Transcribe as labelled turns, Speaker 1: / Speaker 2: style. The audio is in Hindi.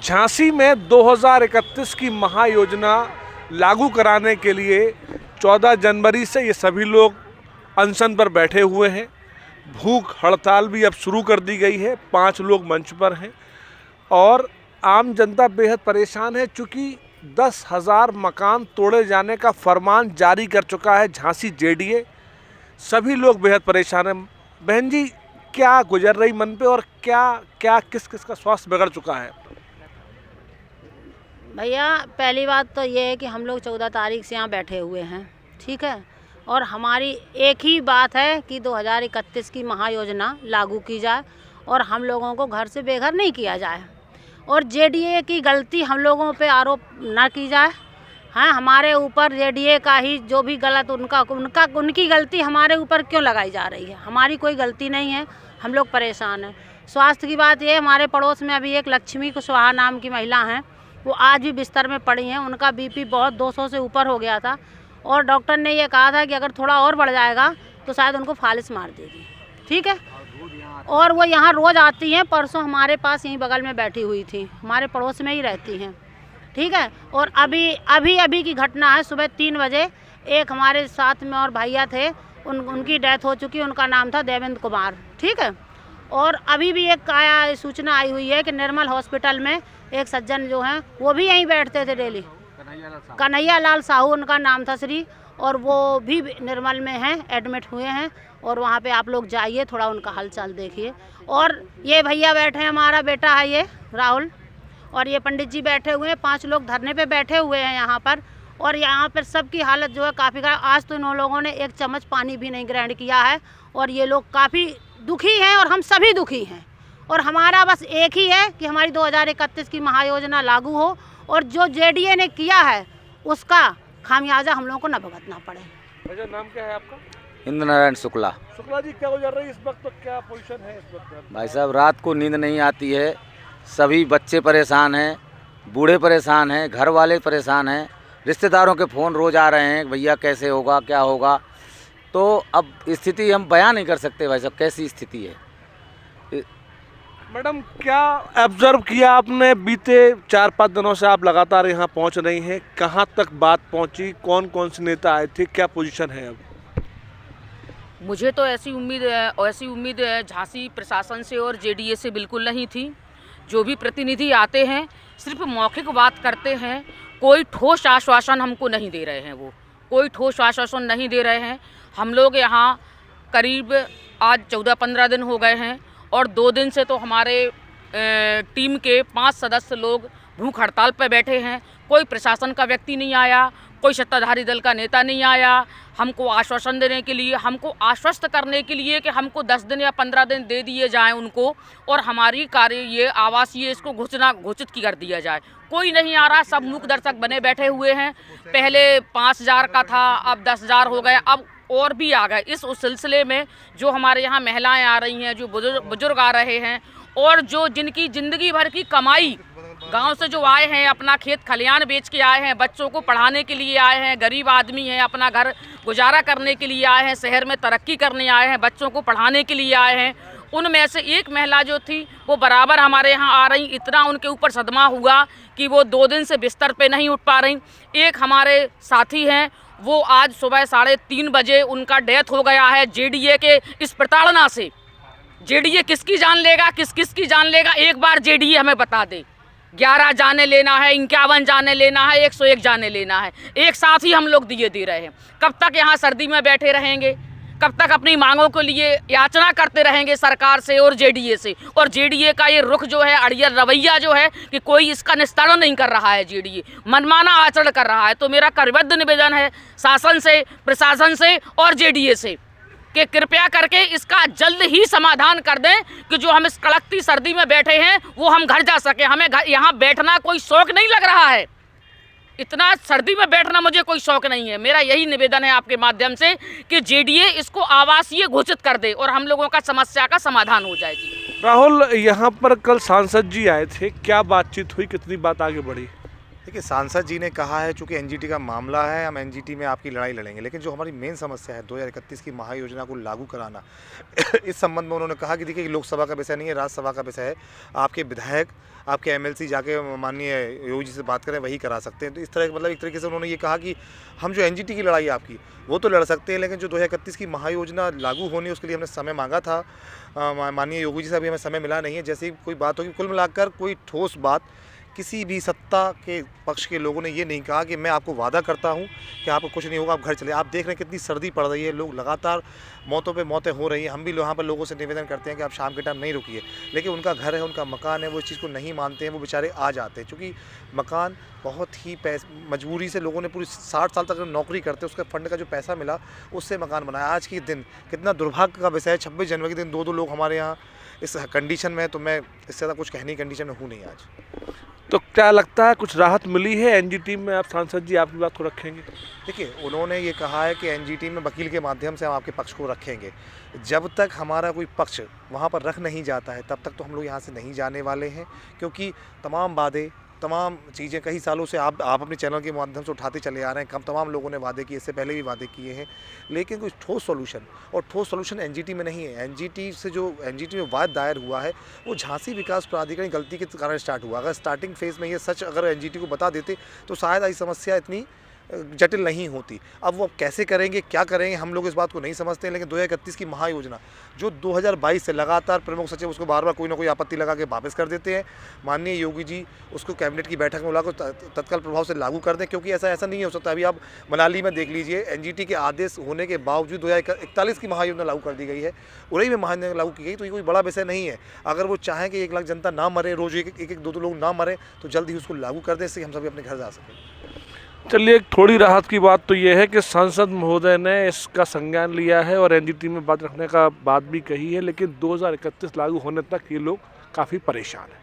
Speaker 1: झांसी में 2031 की महायोजना लागू कराने के लिए 14 जनवरी से ये सभी लोग अनशन पर बैठे हुए हैं। भूख हड़ताल भी अब शुरू कर दी गई है। 5 लोग मंच पर हैं और आम जनता बेहद परेशान है, चूँकि 10,000 मकान तोड़े जाने का फरमान जारी कर चुका है झांसी जेडीए। सभी लोग बेहद परेशान हैं। बहन जी, क्या गुजर रही मन पे और क्या किस किस का स्वास्थ्य बिगड़ चुका है?
Speaker 2: भैया, पहली बात तो ये है कि हम लोग 14 तारीख से यहाँ बैठे हुए हैं, ठीक है। और हमारी एक ही बात है कि 2031 की महायोजना लागू की जाए और हम लोगों को घर से बेघर नहीं किया जाए और जेडीए की गलती हम लोगों पे आरोप ना की जाए। हाँ, हमारे ऊपर जेडीए का ही जो भी गलत उनकी गलती हमारे ऊपर क्यों लगाई जा रही है? हमारी कोई गलती नहीं है, हम लोग परेशान हैं। स्वास्थ्य की बात ये, हमारे पड़ोस में अभी एक लक्ष्मी कुशवाहा नाम की महिला हैं, वो आज भी बिस्तर में पड़ी हैं। उनका बीपी बहुत 200 से ऊपर हो गया था और डॉक्टर ने ये कहा था कि अगर थोड़ा और बढ़ जाएगा तो शायद उनको फालिस मार देगी, ठीक है। और वो यहाँ रोज़ आती हैं। परसों हमारे पास यहीं बगल में बैठी हुई थी, हमारे पड़ोस में ही रहती हैं, ठीक है। और अभी की घटना है, सुबह 3 बजे एक हमारे साथ में और भैया थे, उनकी डेथ हो चुकी, उनका नाम था देवेंद्र कुमार, ठीक है। और अभी भी एक सूचना आई हुई है कि निर्मल हॉस्पिटल में एक सज्जन जो हैं वो भी यहीं बैठते थे डेली, कन्हैया लाल साहू उनका नाम था श्री, और वो भी निर्मल में हैं, एडमिट हुए हैं। और वहाँ पे आप लोग जाइए, थोड़ा उनका हालचाल देखिए। और ये भैया बैठे हैं, हमारा बेटा है ये राहुल, और ये पंडित जी बैठे हुए हैं। 5 लोग धरने पे बैठे हुए हैं यहाँ पर। और यहाँ पर सबकी हालत जो है काफ़ी खराब। आज तो इन लोगों ने एक चम्मच पानी भी नहीं ग्रहण किया है और ये लोग काफ़ी दुखी हैं और हम सभी दुखी हैं। और हमारा बस एक ही है कि हमारी 2031 की महायोजना लागू हो और जो जेडीए ने किया है उसका खामियाजा हम लोगों को न भुगतना पड़े।
Speaker 1: भैया, नाम क्या है आपका?
Speaker 3: इंद्र नारायण शुक्ला।
Speaker 1: शुक्ला जी, क्या गुजर रही है इस वक्त, तो क्या पोजीशन है इस वक्त?
Speaker 3: भाई साहब, रात को नींद नहीं आती है, सभी बच्चे परेशान हैं, बूढ़े परेशान हैं, घर वाले परेशान हैं, रिश्तेदारों के फ़ोन रोज़ आ रहे हैं, भैया कैसे होगा, क्या होगा। तो अब स्थिति हम बयान नहीं कर सकते भाई साहब, कैसी स्थिति है।
Speaker 1: मैडम, क्या ऑब्जर्व किया आपने? बीते 4-5 दिनों से आप लगातार यहाँ पहुँच रही हैं, कहाँ तक बात पहुँची? कौन कौन से नेता आए थे? क्या पोजीशन है अब?
Speaker 4: मुझे तो ऐसी उम्मीद झांसी प्रशासन से और जेडीए से बिल्कुल नहीं थी। जो भी प्रतिनिधि आते हैं सिर्फ मौखिक बात करते हैं, कोई ठोस आश्वासन हमको नहीं दे रहे हैं। वो कोई ठोस आश्वासन नहीं दे रहे हैं। हम लोग यहाँ करीब आज 14-15 दिन हो गए हैं और 2 दिन से तो हमारे टीम के 5 सदस्य लोग भूख हड़ताल पर बैठे हैं। कोई प्रशासन का व्यक्ति नहीं आया, कोई सत्ताधारी दल का नेता नहीं आया हमको आश्वासन देने के लिए, हमको आश्वस्त करने के लिए कि हमको 10 दिन या 15 दिन दे दिए जाएं उनको और हमारी कार्य ये आवासीय इसको घोषित कर दिया जाए। कोई नहीं आ रहा, सब मूक दर्शक बने बैठे हुए हैं। पहले 5,000 का था, अब 10,000 हो गए, अब और भी आ गए। इस उस सिलसिले में जो हमारे यहाँ महिलाएं आ रही हैं, जो बुजुर्ग आ रहे हैं और जो जिनकी ज़िंदगी भर की कमाई गांव से जो आए हैं, अपना खेत खलियान बेच के आए हैं, बच्चों को पढ़ाने के लिए आए हैं, गरीब आदमी हैं, अपना घर गुजारा करने के लिए आए हैं, शहर में तरक्की करने आए हैं, बच्चों को पढ़ाने के लिए आए हैं। उनमें से एक महिला जो थी वो बराबर हमारे यहाँ आ रही। इतना उनके ऊपर सदमा हुआ कि वो 2 दिन से बिस्तर पे नहीं उठ पा रही। एक हमारे साथी हैं, वो आज सुबह 3:30 बजे उनका डेथ हो गया है जेडीए के इस प्रताड़ना से। जेडीए किसकी जान लेगा, किसकी जान लेगा? एक बार जेडीए हमें बता दे। 11 जाने लेना है, 51 जाने लेना है, 101 जाने लेना है, एक साथ ही हम लोग दिए दे रहे हैं। कब तक यहाँ सर्दी में बैठे रहेंगे? कब तक अपनी मांगों के लिए याचना करते रहेंगे सरकार से और जेडीए से? और जेडीए का ये रुख जो है, अड़ियल रवैया जो है कि कोई इसका निस्तारण नहीं कर रहा है, जेडीए मनमाना आचरण कर रहा है। तो मेरा करबद्ध निवेदन है शासन से, प्रशासन से और जेडीए से कि कृपया करके इसका जल्द ही समाधान कर दें कि जो हम इस कड़कती सर्दी में बैठे हैं वो हम घर जा सके। हमें यहाँ बैठना कोई शौक नहीं लग रहा है, इतना सर्दी में बैठना मुझे कोई शौक नहीं है। मेरा यही निवेदन है आपके माध्यम से कि जेडीए इसको आवासीय घोषित कर दे और हम लोगों का समस्या का समाधान हो जाएगी।
Speaker 1: राहुल, यहाँ पर कल सांसद जी आए थे, क्या बातचीत हुई, कितनी बात आगे बढ़ी?
Speaker 5: देखिए, सांसद जी ने कहा है चूँकि एनजीटी का मामला है, हम एनजीटी में आपकी लड़ाई लड़ेंगे, लेकिन जो हमारी मेन समस्या है 2031 की महायोजना को लागू कराना इस संबंध में उन्होंने कहा कि देखिए लोकसभा का विषय नहीं है, राज्यसभा का विषय है। आपके विधायक, आपके एमएलसी जाके माननीय योगी जी से बात करें, वही करा सकते हैं। तो इस तरह मतलब एक तरीके से उन्होंने ये कहा कि हम जो एनजीटी की लड़ाई है आपकी, वो तो लड़ सकते हैं, लेकिन जो 2031 की महायोजना लागू होनी है उसके लिए हमने समय मांगा था। माननीय योगी जी से अभी हमें समय मिला नहीं है। जैसे ही कोई बात होगी, कुल मिलाकर कोई ठोस बात किसी भी सत्ता के पक्ष के लोगों ने ये नहीं कहा कि मैं आपको वादा करता हूँ कि आपको कुछ नहीं होगा, आप घर चले। आप देख रहे हैं कितनी सर्दी पड़ रही है, लोग लगातार मौतों पे मौतें हो रही हैं। हम भी वहाँ पर लोगों से निवेदन करते हैं कि आप शाम के टाइम नहीं रुकिए, लेकिन उनका घर है, उनका मकान है, वो इस चीज़ को नहीं मानते हैं, वो बेचारे आ जाते हैं। चूँकि मकान बहुत ही मजबूरी से लोगों ने पूरी 60 साल तक नौकरी करते, उसके फंड का जो पैसा मिला उससे मकान बनाया। आज के दिन कितना दुर्भाग्य का विषय है, 26 जनवरी के दिन दो लोग हमारे यहाँ इस कंडीशन में है, तो मैं इससे ज़्यादा कुछ कहने की कंडीशन में हूँ नहीं आज।
Speaker 1: तो क्या लगता है कुछ राहत मिली है एनजीटी में? आप सांसद जी आपकी बात को रखेंगे?
Speaker 5: देखिए, उन्होंने ये कहा है कि एनजीटी में वकील के माध्यम से हम आपके पक्ष को रखेंगे। जब तक हमारा कोई पक्ष वहाँ पर रख नहीं जाता है, तब तक तो हम लोग यहाँ से नहीं जाने वाले हैं, क्योंकि तमाम वादे, तमाम चीज़ें कई सालों से आप अपने चैनल के माध्यम से उठाते चले आ रहे हैं। तमाम लोगों ने वादे किए, इससे पहले भी वादे किए हैं, लेकिन कोई ठोस सॉल्यूशन एनजीटी में नहीं है। एनजीटी में वाद दायर हुआ है, वो झांसी विकास प्राधिकरण गलती के कारण स्टार्ट हुआ। अगर स्टार्टिंग फेज़ में ये सच अगर एनजीटी को बता देते तो शायद आई समस्या इतनी जटिल नहीं होती। अब वो कैसे करेंगे, क्या करेंगे, हम लोग इस बात को नहीं समझते हैं। लेकिन 2031 की महायोजना जो 2022 से लगातार प्रमुख सचिव उसको बार बार कोई ना कोई आपत्ति लगा के वापस कर देते हैं। माननीय योगी जी उसको कैबिनेट की बैठक में बुलाकर तत्काल प्रभाव से लागू कर दें, क्योंकि ऐसा नहीं हो सकता। अभी आप मनाली में देख लीजिए, एनजीटी के आदेश होने के बावजूद 2041 की महायोजना लागू कर दी गई है, उड़ई में महायोजना लागू की गई। तो ये कोई बड़ा विषय नहीं है। अगर वो चाहें कि 1 लाख जनता ना मरे, रोज़ एक दो लोग ना मरे, तो जल्द ही उसको लागू कर दें, इससे हम सभी अपने घर जा सकें।
Speaker 1: चलिए, एक थोड़ी राहत की बात तो ये है कि सांसद महोदय ने इसका संज्ञान लिया है और एनजीटी में बात रखने का बात भी कही है, लेकिन 2031 लागू होने तक ये लोग काफ़ी परेशान हैं।